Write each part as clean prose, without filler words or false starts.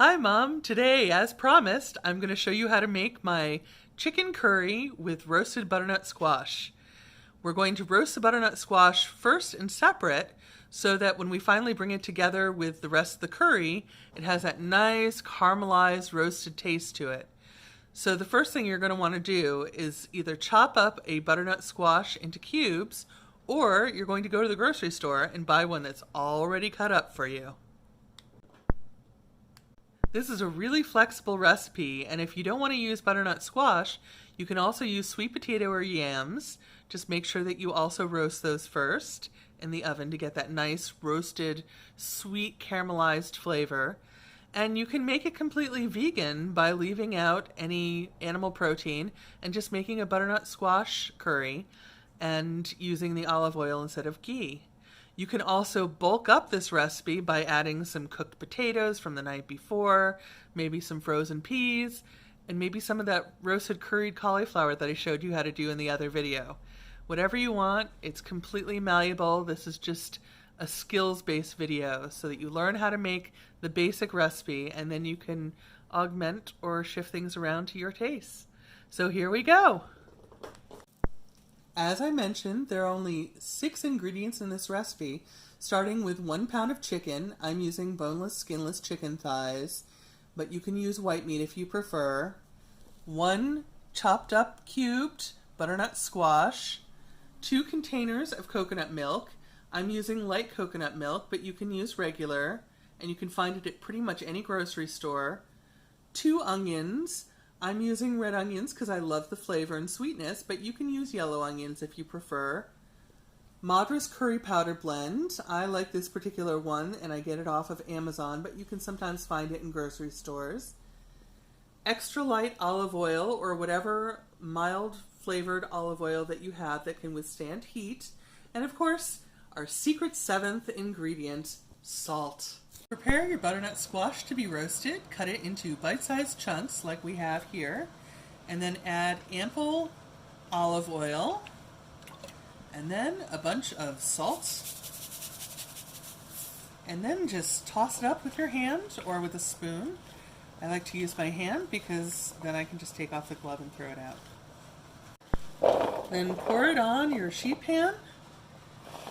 Hi Mom, today as promised I'm going to show you how to make my chicken curry with roasted butternut squash. We're going to roast the butternut squash first and separate so that when we finally bring it together with the rest of the curry, it has that nice caramelized roasted taste to it. So the first thing you're going to want to do is either chop up a butternut squash into cubes, or you're going to go to the grocery store and buy one that's already cut up for you. This is a really flexible recipe, and if you don't want to use butternut squash, you can also use sweet potato or yams. Just make sure that you also roast those first in the oven to get that nice roasted, sweet caramelized flavor. And you can make it completely vegan by leaving out any animal protein and just making a butternut squash curry and using the olive oil instead of ghee. You can also bulk up this recipe by adding some cooked potatoes from the night before, maybe some frozen peas, and maybe some of that roasted curried cauliflower that I showed you how to do in the other video. Whatever you want, it's completely malleable. This is just a skills-based video so that you learn how to make the basic recipe and then you can augment or shift things around to your taste. So here we go. As I mentioned, there are only 6 ingredients in this recipe, starting with 1 pound of chicken. I'm using boneless, skinless chicken thighs, but you can use white meat if you prefer. 1 chopped up cubed butternut squash, 2 containers of coconut milk. I'm using light coconut milk, but you can use regular, and you can find it at pretty much any grocery store. 2 onions. I'm using red onions because I love the flavor and sweetness, but you can use yellow onions if you prefer. Madras curry powder blend. I like this particular one and I get it off of Amazon, but you can sometimes find it in grocery stores. Extra light olive oil or whatever mild flavored olive oil that you have that can withstand heat. And of course, our secret 7th ingredient, salt. Prepare your butternut squash to be roasted. Cut it into bite-sized chunks like we have here, and then add ample olive oil, and then a bunch of salt, and then just toss it up with your hand or with a spoon. I like to use my hand because then I can just take off the glove and throw it out. Then pour it on your sheet pan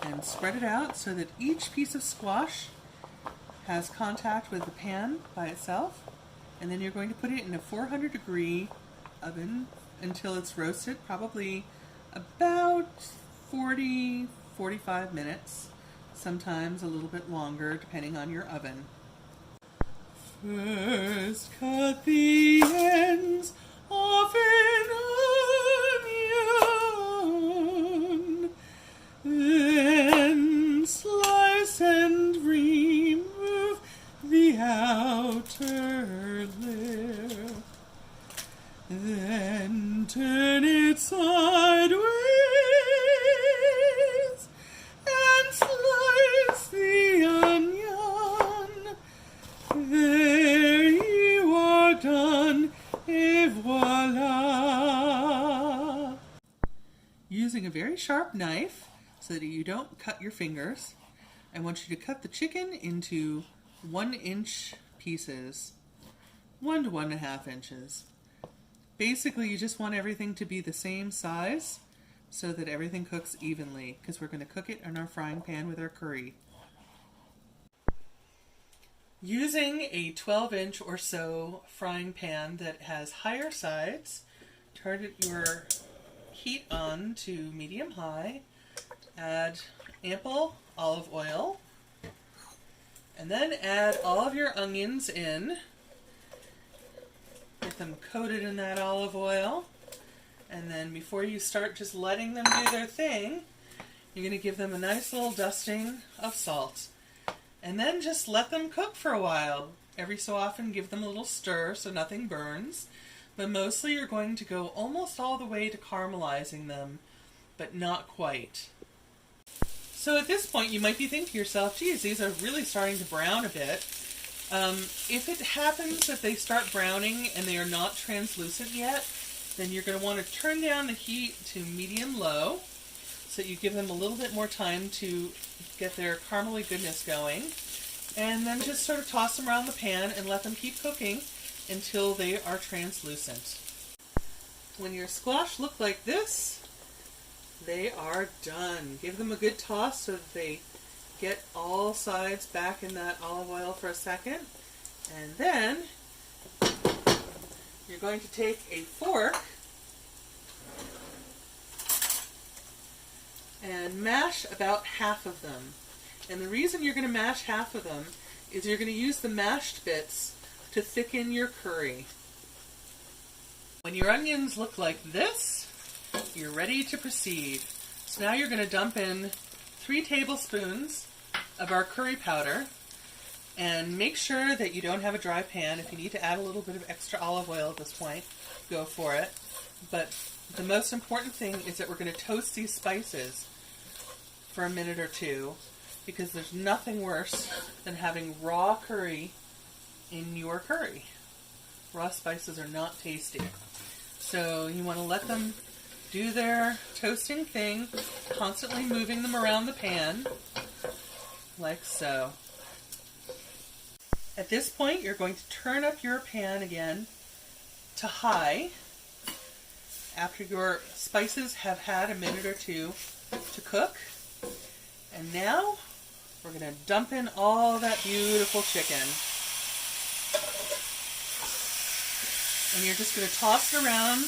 and spread it out so that each piece of squash has contact with the pan by itself, and then you're going to put it in a 400-degree oven until it's roasted, probably about 40-45 minutes, sometimes a little bit longer depending on your oven. First cut the ends of an onion, then slice and remove the outer layer, then turn it sideways and slice the onion. There you are done, et voila! Using a very sharp knife so that you don't cut your fingers, I want you to cut the chicken into 1-inch pieces, 1 to 1.5 inches. Basically, you just want everything to be the same size so that everything cooks evenly, because we're going to cook it in our frying pan with our curry. Using a 12-inch or so frying pan that has higher sides, turn your heat on to medium-high, add ample olive oil, and then add all of your onions in. Get them coated in that olive oil. And then before you start just letting them do their thing, you're going to give them a nice little dusting of salt. And then just let them cook for a while. Every so often give them a little stir so nothing burns. But mostly you're going to go almost all the way to caramelizing them, but not quite. So at this point, you might be thinking to yourself, geez, these are really starting to brown a bit. If it happens that they start browning and they are not translucent yet, then you're going to want to turn down the heat to medium-low so that you give them a little bit more time to get their caramely goodness going. And then just sort of toss them around the pan and let them keep cooking until they are translucent. When your squash look like this, they are done. Give them a good toss so that they get all sides back in that olive oil for a second. And then you're going to take a fork and mash about half of them. And the reason you're going to mash half of them is you're going to use the mashed bits to thicken your curry. When your onions look like this, you're ready to proceed. So now you're going to dump in 3 tablespoons of our curry powder, and make sure that you don't have a dry pan. If you need to add a little bit of extra olive oil at this point, go for it. But the most important thing is that we're going to toast these spices for a minute or two, because there's nothing worse than having raw curry in your curry. Raw spices are not tasty. So you want to let them do their toasting thing, constantly moving them around the pan, like so. At this point, you're going to turn up your pan again to high after your spices have had a minute or two to cook. And now we're going to dump in all that beautiful chicken. And you're just going to toss it around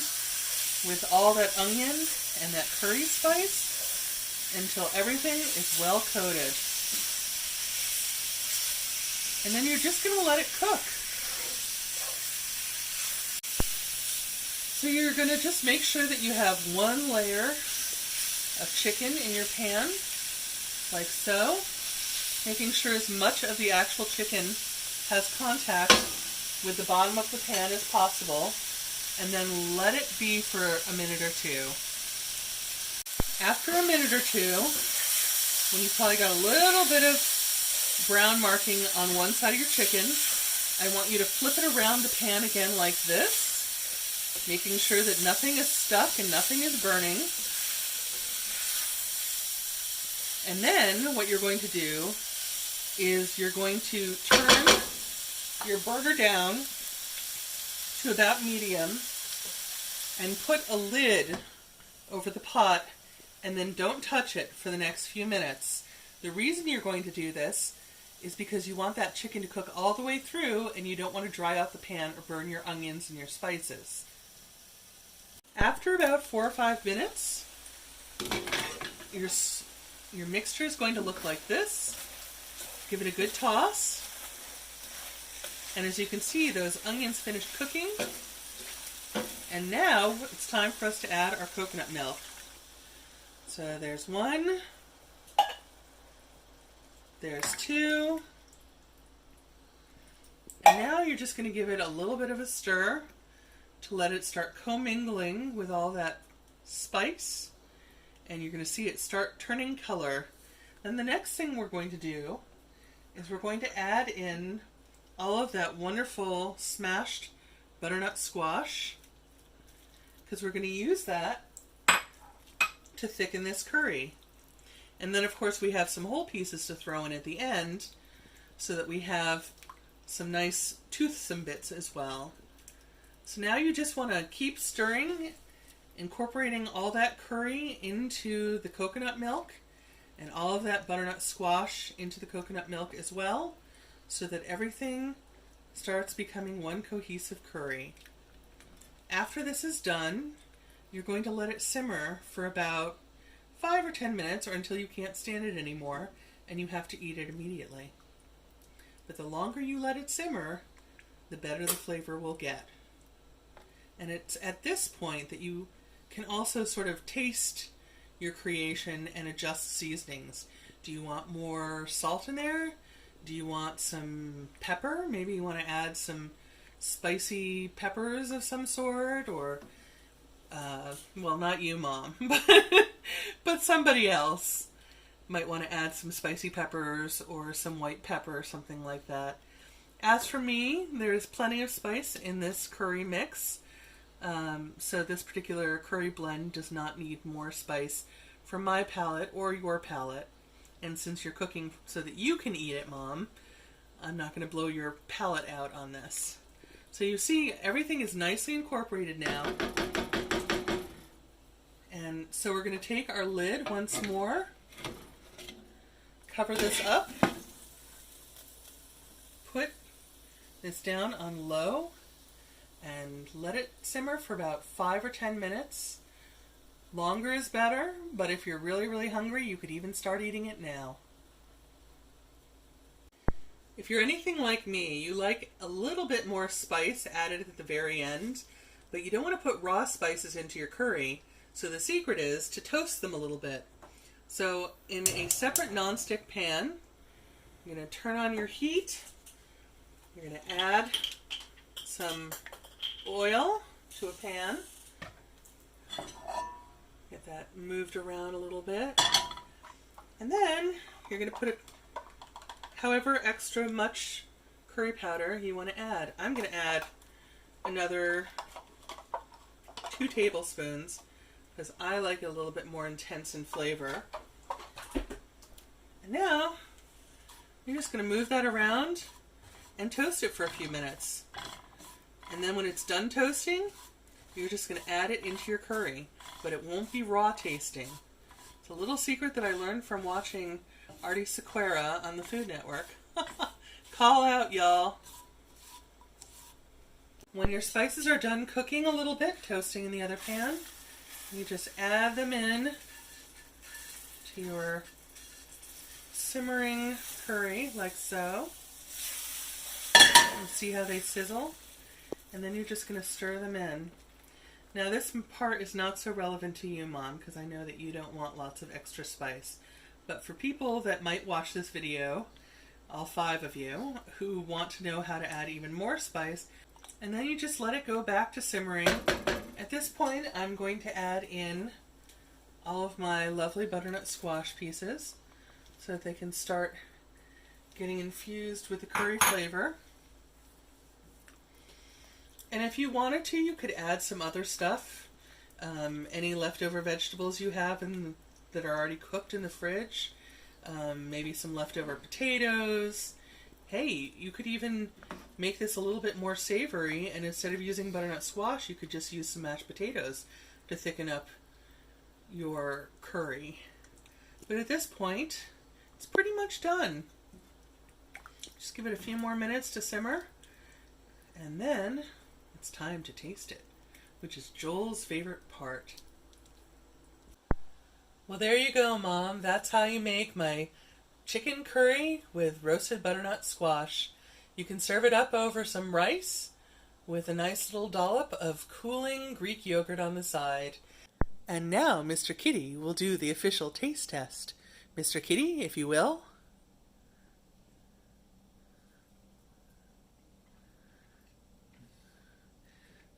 with all that onion and that curry spice until everything is well coated. And then you're just going to let it cook. So you're going to just make sure that you have one layer of chicken in your pan, like so, making sure as much of the actual chicken has contact with the bottom of the pan as possible, and then let it be for a minute or two. After a minute or two, when you've probably got a little bit of brown marking on one side of your chicken, I want you to flip it around the pan again like this, making sure that nothing is stuck and nothing is burning. And then what you're going to do is you're going to turn your burger down to about medium and put a lid over the pot, and then don't touch it for the next few minutes. The reason you're going to do this is because you want that chicken to cook all the way through, and you don't want to dry out the pan or burn your onions and your spices. After about 4 or 5 minutes, your mixture is going to look like this. Give it a good toss. And as you can see, those onions finished cooking. And now it's time for us to add our coconut milk. So there's 1. There's 2. And now you're just going to give it a little bit of a stir to let it start commingling with all that spice. And you're going to see it start turning color. Then the next thing we're going to do is we're going to add in all of that wonderful smashed butternut squash, because we're going to use that to thicken this curry. And then of course we have some whole pieces to throw in at the end so that we have some nice toothsome bits as well. So now you just want to keep stirring, incorporating all that curry into the coconut milk and all of that butternut squash into the coconut milk as well, so that everything starts becoming one cohesive curry. After this is done, you're going to let it simmer for about 5 or 10 minutes, or until you can't stand it anymore and you have to eat it immediately. But the longer you let it simmer, the better the flavor will get. And it's at this point that you can also sort of taste your creation and adjust seasonings. Do you want more salt in there? Do you want some pepper? Maybe you want to add some spicy peppers of some sort, or, well, not you, Mom, but somebody else might want to add some spicy peppers or some white pepper or something like that. As for me, there's plenty of spice in this curry mix, so this particular curry blend does not need more spice for my palate or your palate. And since you're cooking so that you can eat it, Mom, I'm not going to blow your palate out on this. So you see, everything is nicely incorporated now. And so we're going to take our lid once more, cover this up, put this down on low, and let it simmer for about 5 or 10 minutes. Longer is better, but if you're really, really hungry, you could even start eating it now. If you're anything like me, you like a little bit more spice added at the very end, but you don't want to put raw spices into your curry, so the secret is to toast them a little bit. So in a separate nonstick pan, you're going to turn on your heat. You're going to add some oil to a pan. Get that moved around a little bit. And then you're going to put however extra much curry powder you want to add. I'm going to add another 2 tablespoons because I like it a little bit more intense in flavor. And now you're just going to move that around and toast it for a few minutes. And then when it's done toasting, you're just going to add it into your curry, but it won't be raw tasting. It's a little secret that I learned from watching Artie Sequeira on the Food Network. Call out, y'all. When your spices are done cooking a little bit, toasting in the other pan, you just add them in to your simmering curry, like so. And see how they sizzle? And then you're just going to stir them in. Now this part is not so relevant to you, Mom, because I know that you don't want lots of extra spice. But for people that might watch this video, all 5 of you, who want to know how to add even more spice, and then you just let it go back to simmering. At this point, I'm going to add in all of my lovely butternut squash pieces so that they can start getting infused with the curry flavor. And if you wanted to, you could add some other stuff. Any leftover vegetables you have that are already cooked in the fridge. Maybe some leftover potatoes. Hey, you could even make this a little bit more savory, and instead of using butternut squash, you could just use some mashed potatoes to thicken up your curry. But at this point, it's pretty much done. Just give it a few more minutes to simmer, and then it's time to taste it, which is Joel's favorite part. Well, there you go, Mom. That's how you make my chicken curry with roasted butternut squash. You can serve it up over some rice with a nice little dollop of cooling Greek yogurt on the side. And now Mr. Kitty will do the official taste test. Mr. Kitty, if you will.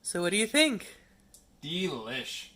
So what do you think? Delish.